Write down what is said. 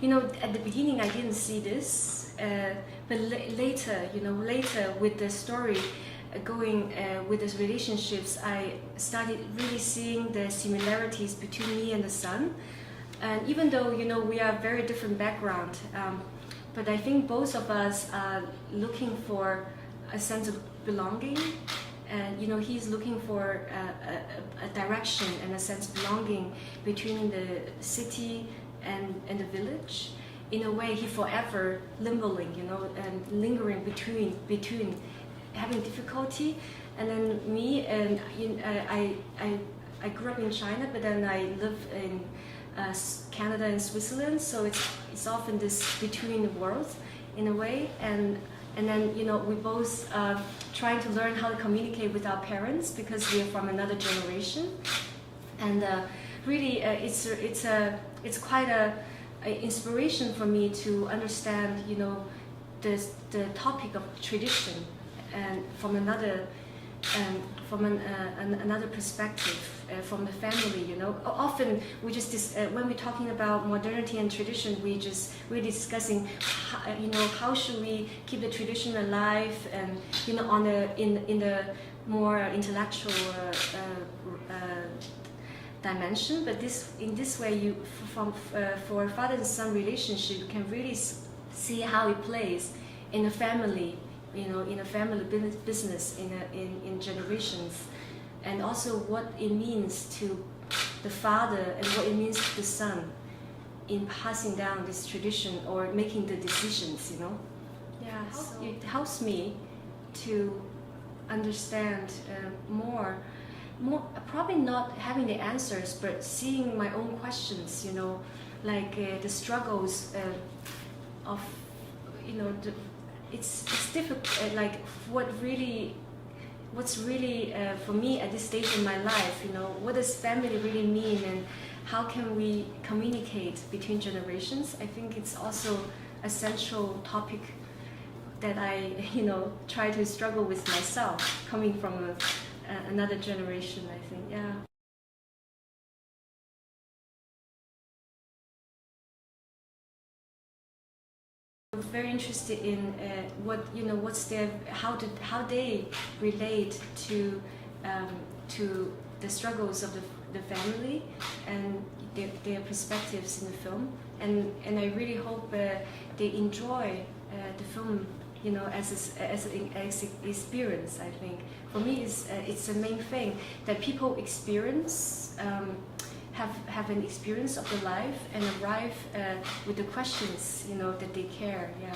at the beginning I didn't see this, but later, later with the story going with the relationships, I started really seeing the similarities between me and the son. And even though, we are very different background, but I think both of us are looking for a sense of belonging. And he's looking for a direction and a sense of belonging between the city and the village. In a way, he forever limboing, and lingering between having difficulty. And then me, and I grew up in China, but then I live in Canada and Switzerland. So it's often this between worlds in a way. And then, we both trying to learn how to communicate with our parents because we are from another generation. And really, it's quite a inspiration for me to understand, the topic of tradition and from another another perspective, from the family. Often we just when we're talking about modernity and tradition, we're discussing how should we keep the tradition alive, and on in the more intellectual dimension. But in this way, for father and son relationship, you can really see how it plays in a family. In a family business, in generations, and also what it means to the father and what it means to the son in passing down this tradition or making the decisions. Yeah, so it helps me to understand more. Probably not having the answers, but seeing my own questions. Like the struggles of it's difficult, like what's really for me at this stage in my life, what does family really mean, and how can we communicate between generations? I think it's also a central topic that I try to struggle with myself, coming from another generation, I think. Yeah. I'm very interested in how they relate to the struggles of the family and their perspectives in the film, and I really hope they enjoy the film as an experience. I think for me it's the main thing that people experience. Have an experience of the life and arrive with the questions that they care. Yeah.